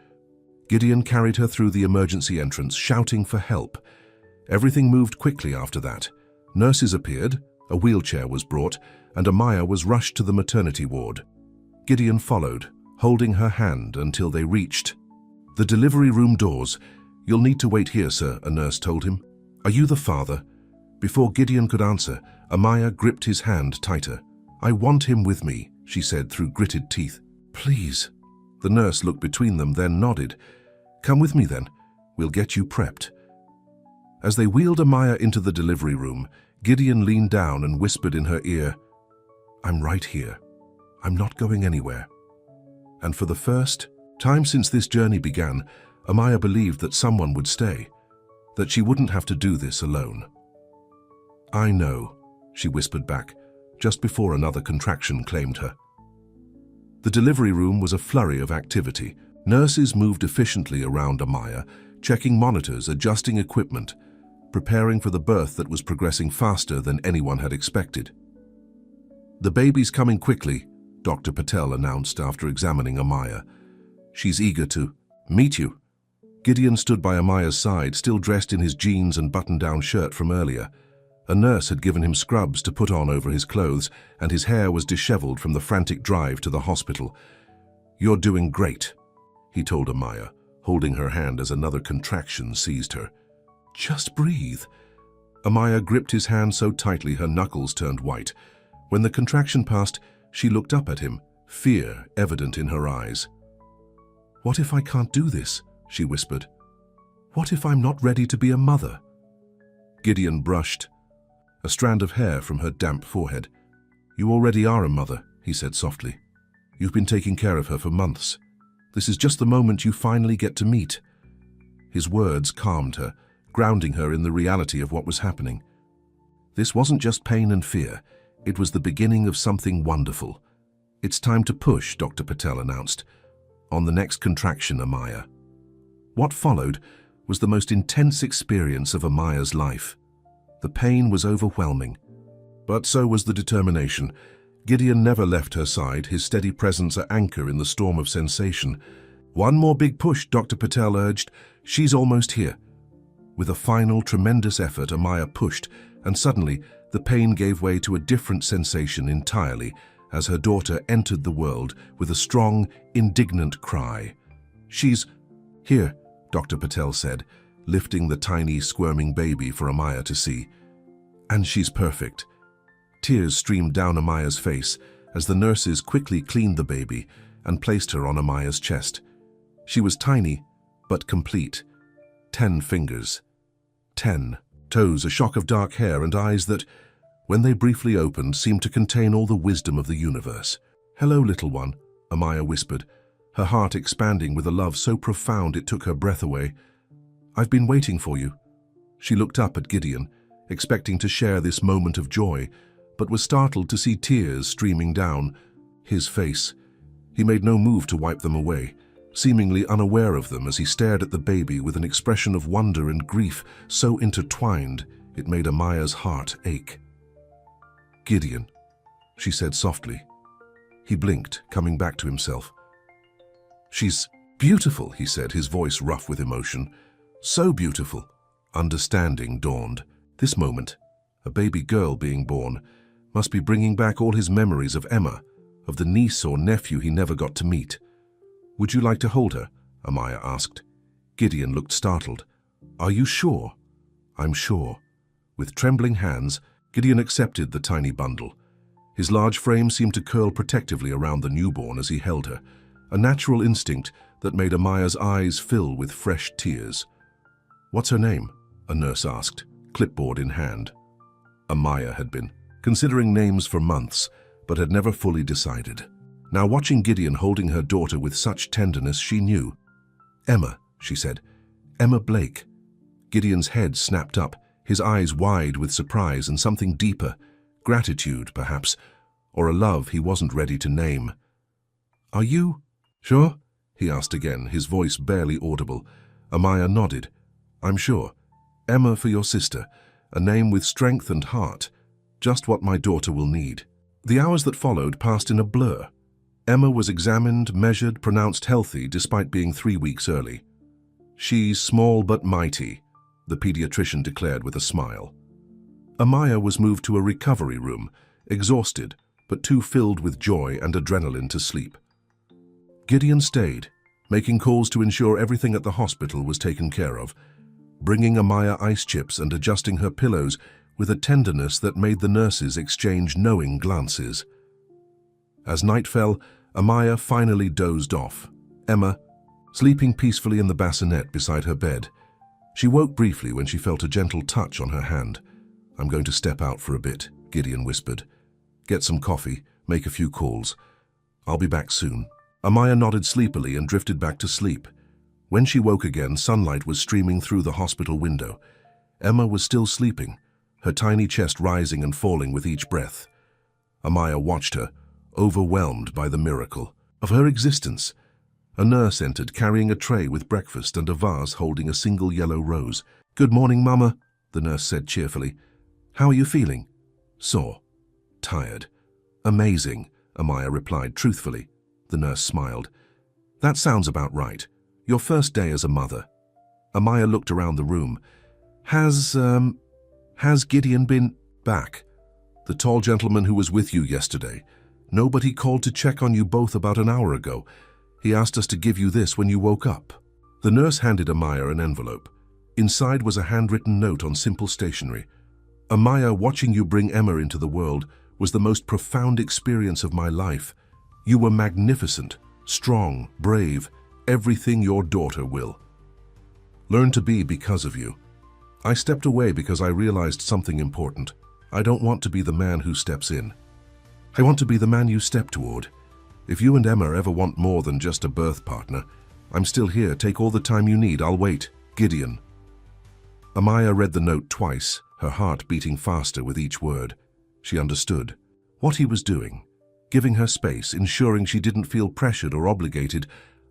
Gideon carried her through the emergency entrance, shouting for help. Everything moved quickly after that. Nurses appeared, a wheelchair was brought, and Amaya was rushed to the maternity ward. Gideon followed, holding her hand until they reached the delivery room doors. "You'll need to wait here, sir," a nurse told him. "Are you the father?" Before Gideon could answer, Amaya gripped his hand tighter. "I want him with me," she said through gritted teeth. "Please." The nurse looked between them, then nodded. "Come with me then. We'll get you prepped." As they wheeled Amaya into the delivery room, Gideon leaned down and whispered in her ear, "I'm right here. I'm not going anywhere." And for the first time since this journey began, Amaya believed that someone would stay, that she wouldn't have to do this alone. "I know," she whispered back, just before another contraction claimed her. The delivery room was a flurry of activity. Nurses moved efficiently around Amaya, checking monitors, adjusting equipment, preparing for the birth that was progressing faster than anyone had expected. "The baby's coming quickly," Dr. Patel announced after examining Amaya. "She's eager to meet you." Gideon stood by Amaya's side, still dressed in his jeans and button-down shirt from earlier. A nurse had given him scrubs to put on over his clothes, and his hair was disheveled from the frantic drive to the hospital. "You're doing great," he told Amaya, holding her hand as another contraction seized her. "Just breathe." Amaya gripped his hand so tightly her knuckles turned white. When the contraction passed, she looked up at him, fear evident in her eyes. "What if I can't do this?" she whispered. "What if I'm not ready to be a mother?" Gideon brushed a strand of hair from her damp forehead. "You already are a mother," he said softly. "You've been taking care of her for months. This is just the moment you finally get to meet." His words calmed her, grounding her in the reality of what was happening. This wasn't just pain and fear. It was the beginning of something wonderful. "It's time to push," Dr. Patel announced. "On the next contraction, Amaya." What followed was the most intense experience of Amaya's life. The pain was overwhelming, but so was the determination. Gideon never left her side, his steady presence an anchor in the storm of sensation. "One more big push," Dr. Patel urged. "She's almost here." With a final tremendous effort, Amaya pushed, and suddenly the pain gave way to a different sensation entirely as her daughter entered the world with a strong, indignant cry. "She's here," Dr. Patel said, lifting the tiny, squirming baby for Amaya to see. "And she's perfect." Tears streamed down Amaya's face as the nurses quickly cleaned the baby and placed her on Amaya's chest. She was tiny, but complete. 10 fingers. 10 toes, a shock of dark hair and eyes that, when they briefly opened, seemed to contain all the wisdom of the universe. "Hello, little one," Amaya whispered, her heart expanding with a love so profound it took her breath away. "I've been waiting for you." She looked up at Gideon, expecting to share this moment of joy, but was startled to see tears streaming down his face. He made no move to wipe them away, seemingly unaware of them as he stared at the baby with an expression of wonder and grief so intertwined it made Amaya's heart ache. "Gideon," she said softly. He blinked, coming back to himself. "She's beautiful," he said, his voice rough with emotion. "So beautiful." Understanding dawned. This moment, a baby girl being born, must be bringing back all his memories of Emma, of the niece or nephew he never got to meet. "Would you like to hold her?" Amaya asked. Gideon looked startled. "Are you sure?" "I'm sure." With trembling hands, Gideon accepted the tiny bundle. His large frame seemed to curl protectively around the newborn as he held her, a natural instinct that made Amaya's eyes fill with fresh tears. "What's her name?" a nurse asked, clipboard in hand. Amaya had been considering names for months, but had never fully decided. Now, watching Gideon holding her daughter with such tenderness, she knew. "Emma," she said. "Emma Blake." Gideon's head snapped up, his eyes wide with surprise and something deeper, gratitude, perhaps, or a love he wasn't ready to name. "Are you sure?" he asked again, his voice barely audible. Amaya nodded. "I'm sure. Emma for your sister, a name with strength and heart, just what my daughter will need." The hours that followed passed in a blur. Emma was examined, measured, pronounced healthy despite being 3 weeks early. "She's small but mighty," the pediatrician declared with a smile. Amaya was moved to a recovery room, exhausted, but too filled with joy and adrenaline to sleep. Gideon stayed, making calls to ensure everything at the hospital was taken care of, bringing Amaya ice chips and adjusting her pillows with a tenderness that made the nurses exchange knowing glances. As night fell, Amaya finally dozed off, Emma sleeping peacefully in the bassinet beside her bed. She woke briefly when she felt a gentle touch on her hand. "I'm going to step out for a bit," Gideon whispered. "Get some coffee, make a few calls. I'll be back soon." Amaya nodded sleepily and drifted back to sleep. When she woke again, sunlight was streaming through the hospital window. Emma was still sleeping, her tiny chest rising and falling with each breath. Amaya watched her, overwhelmed by the miracle of her existence. A nurse entered, carrying a tray with breakfast and a vase holding a single yellow rose. "Good morning, Mama," the nurse said cheerfully. "How are you feeling?" "Sore." "Tired." "Amazing," Amaya replied truthfully. The nurse smiled. "That sounds about right. Your first day as a mother." Amaya looked around the room. Has Gideon been back? The tall gentleman who was with you yesterday. Nobody called to check on you both about an hour ago. He asked us to give you this when you woke up." The nurse handed Amaya an envelope. Inside was a handwritten note on simple stationery. "Amaya, watching you bring Emma into the world was the most profound experience of my life. You were magnificent, strong, brave, everything your daughter will learn to be because of you. I stepped away because I realized something important. I don't want to be the man who steps in. I want to be the man you step toward. If you and Emma ever want more than just a birth partner, I'm still here. Take all the time you need. I'll wait. Gideon." Amaya read the note twice, her heart beating faster with each word. She understood what he was doing, giving her space, ensuring she didn't feel pressured or obligated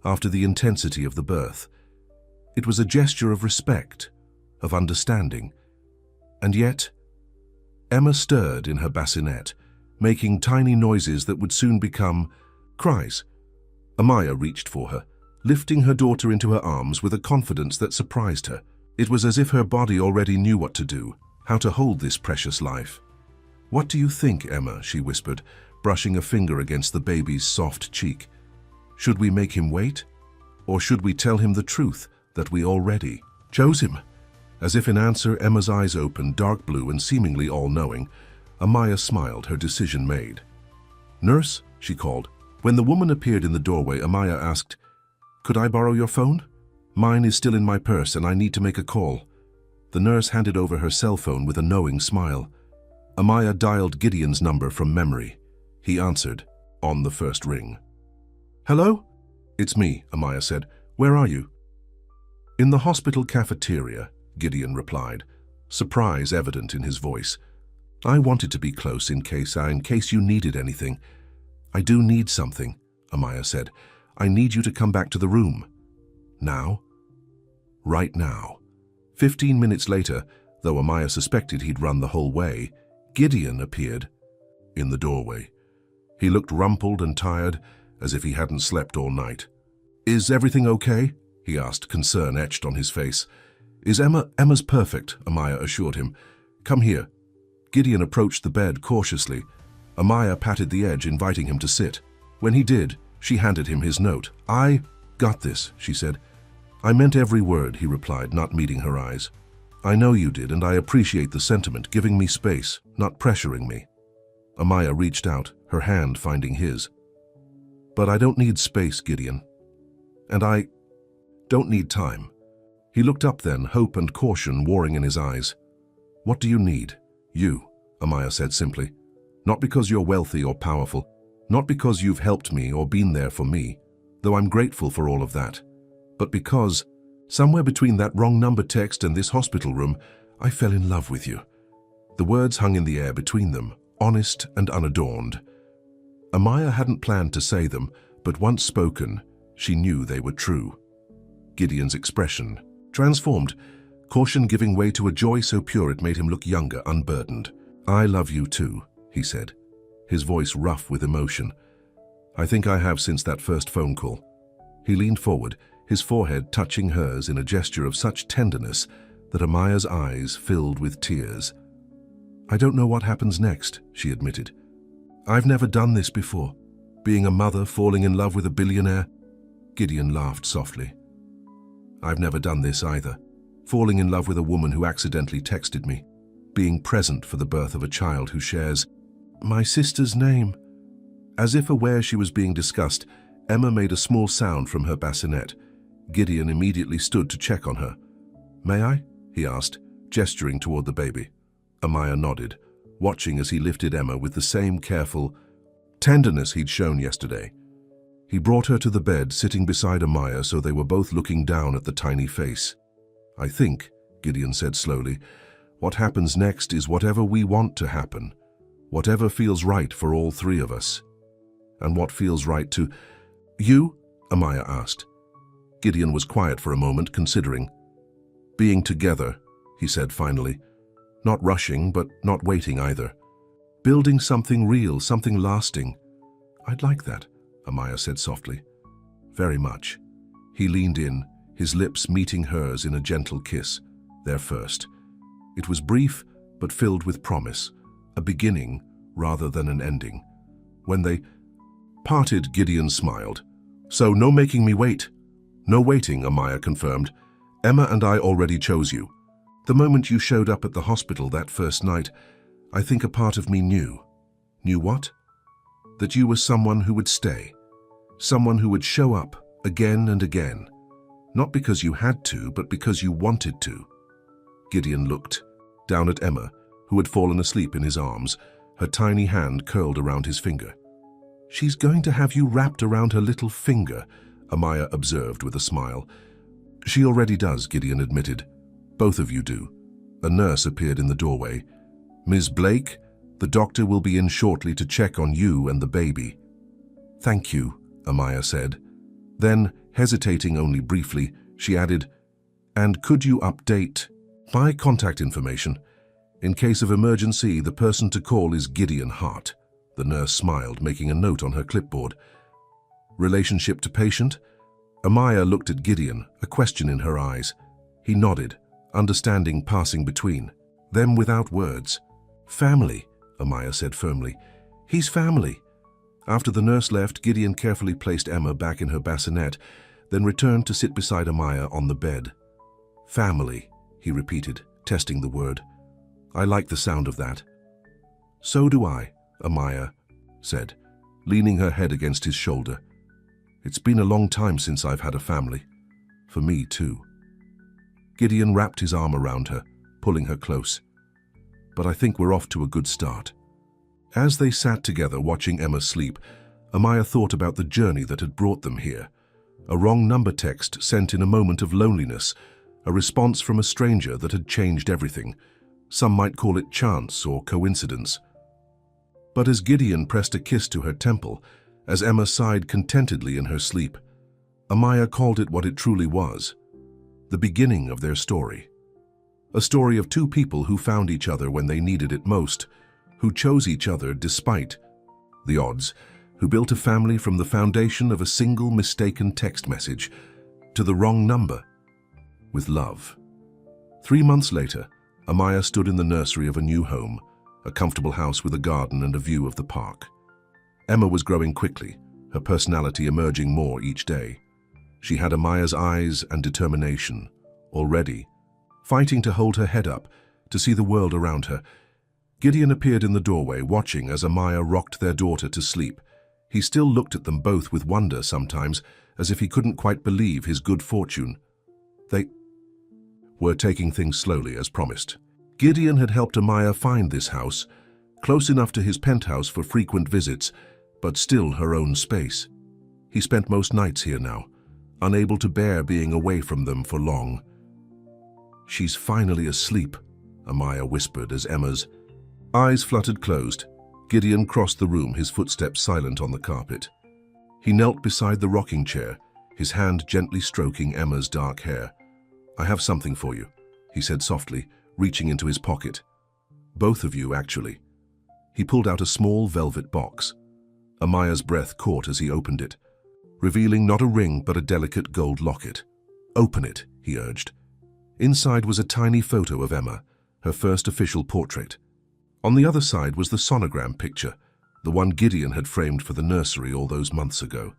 after the intensity of the birth. It was a gesture of respect, of understanding. And yet, Emma stirred in her bassinet, making tiny noises that would soon become cries. Amaya reached for her, lifting her daughter into her arms with a confidence that surprised her. It was as if her body already knew what to do, how to hold this precious life. "What do you think, Emma?" she whispered, brushing a finger against the baby's soft cheek. "Should we make him wait? Or should we tell him the truth, that we already chose him?" As if in answer, Emma's eyes opened, dark blue and seemingly all-knowing. Amaya smiled, her decision made. "Nurse," she called. When the woman appeared in the doorway, Amaya asked, "Could I borrow your phone? Mine is still in my purse and I need to make a call." The nurse handed over her cell phone with a knowing smile. Amaya dialed Gideon's number from memory. He answered, on the first ring. "Hello?" "It's me," Amaya said. "Where are you?" "In the hospital cafeteria," Gideon replied, surprise evident in his voice. "I wanted to be close in case you needed anything." "I do need something," Amaya said. "I need you to come back to the room." "Now?" "Right now." 15 minutes later, though Amaya suspected he'd run the whole way, Gideon appeared in the doorway. He looked rumpled and tired, as if he hadn't slept all night. "Is everything okay?" he asked, concern etched on his face. Emma's perfect," Amaya assured him. "Come here." Gideon approached the bed cautiously. Amaya patted the edge, inviting him to sit. When he did, she handed him his note. "I got this," she said. "I meant every word," he replied, not meeting her eyes. "I know you did, and I appreciate the sentiment, giving me space, not pressuring me." Amaya reached out, her hand finding his. "But I don't need space, Gideon. And I don't need time." He looked up then, hope and caution warring in his eyes. "What do you need?" "You," Amaya said simply. "Not because you're wealthy or powerful, not because you've helped me or been there for me, though I'm grateful for all of that, but because, somewhere between that wrong number text and this hospital room, I fell in love with you." The words hung in the air between them, honest and unadorned. Amaya hadn't planned to say them, but once spoken, she knew they were true. Gideon's expression transformed, caution giving way to a joy so pure it made him look younger, unburdened. "I love you too," he said, his voice rough with emotion. "I think I have since that first phone call." He leaned forward, his forehead touching hers in a gesture of such tenderness that Amaya's eyes filled with tears. "I don't know what happens next," she admitted. "I've never done this before. Being a mother, falling in love with a billionaire." Gideon laughed softly. "I've never done this either. Falling in love with a woman who accidentally texted me. Being present for the birth of a child who shares my sister's name." As if aware she was being discussed, Emma made a small sound from her bassinet. Gideon immediately stood to check on her. "May I?" he asked, gesturing toward the baby. Amaya nodded, watching as he lifted Emma with the same careful tenderness he'd shown yesterday. He brought her to the bed, sitting beside Amaya so they were both looking down at the tiny face. "I think," Gideon said slowly, "what happens next is whatever we want to happen, whatever feels right for all three of us." "And what feels right to you?" Amaya asked. Gideon was quiet for a moment, considering. "Being together," he said finally. "Not rushing, but not waiting either. Building something real, something lasting." "I'd like that," Amaya said softly. "Very much." He leaned in, his lips meeting hers in a gentle kiss, their first. It was brief, but filled with promise, a beginning rather than an ending. When they parted, Gideon smiled. "So no making me wait." "No waiting," Amaya confirmed. "Emma and I already chose you. The moment you showed up at the hospital that first night, I think a part of me knew." "Knew what?" "That you were someone who would stay. Someone who would show up again and again. Not because you had to, but because you wanted to." Gideon looked down at Emma, who had fallen asleep in his arms, her tiny hand curled around his finger. "She's going to have you wrapped around her little finger," Amaya observed with a smile. "She already does," Gideon admitted. "Both of you do." A nurse appeared in the doorway. "Ms. Blake, the doctor will be in shortly to check on you and the baby." "Thank you," Amaya said. Then, hesitating only briefly, she added, "And could you update my contact information? In case of emergency, the person to call is Gideon Hart." The nurse smiled, making a note on her clipboard. "Relationship to patient?" Amaya looked at Gideon, a question in her eyes. He nodded, understanding passing between them without words. "Family," Amaya said firmly. He's family. After the nurse left, Gideon carefully placed Emma back in her bassinet, then returned to sit beside Amaya on the bed. Family, he repeated, testing the word. I like the sound of that. So do I, Amaya said, leaning her head against his shoulder. It's been a long time since I've had a family. For me, too. Gideon wrapped his arm around her, pulling her close. But I think we're off to a good start. As they sat together watching Emma sleep, Amaya thought about the journey that had brought them here. A wrong number text sent in a moment of loneliness, a response from a stranger that had changed everything. Some might call it chance or coincidence. But as Gideon pressed a kiss to her temple, as Emma sighed contentedly in her sleep, Amaya called it what it truly was, the beginning of their story. A story of two people who found each other when they needed it most, who chose each other despite the odds, who built a family from the foundation of a single mistaken text message to the wrong number, with love. 3 months later, Amaya stood in the nursery of a new home, a comfortable house with a garden and a view of the park. Emma was growing quickly, her personality emerging more each day. She had Amaya's eyes and determination, already, fighting to hold her head up, to see the world around her. Gideon appeared in the doorway, watching as Amaya rocked their daughter to sleep. He still looked at them both with wonder sometimes, as if he couldn't quite believe his good fortune. They were taking things slowly, as promised. Gideon had helped Amaya find this house, close enough to his penthouse for frequent visits, but still her own space. He spent most nights here now, unable to bear being away from them for long. She's finally asleep, Amaya whispered as Emma's eyes fluttered closed. Gideon crossed the room, his footsteps silent on the carpet. He knelt beside the rocking chair, his hand gently stroking Emma's dark hair. I have something for you, he said softly, reaching into his pocket. Both of you, actually. He pulled out a small velvet box. Amaya's breath caught as he opened it, revealing not a ring but a delicate gold locket. Open it, he urged. Inside was a tiny photo of Emma, her first official portrait. On the other side was the sonogram picture, the one Gideon had framed for the nursery all those months ago.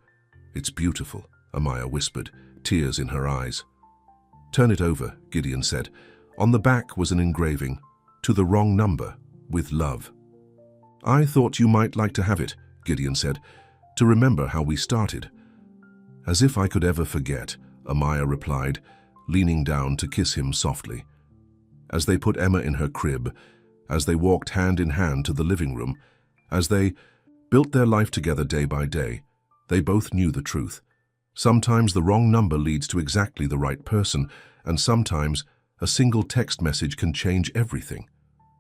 It's beautiful, Amaya whispered, tears in her eyes. Turn it over, Gideon said. On the back was an engraving, to the wrong number, with love. I thought you might like to have it, Gideon said, to remember how we started. As if I could ever forget, Amaya replied, leaning down to kiss him softly. As they put Emma in her crib, as they walked hand in hand to the living room, as they built their life together day by day, they both knew the truth. Sometimes the wrong number leads to exactly the right person, and sometimes a single text message can change everything.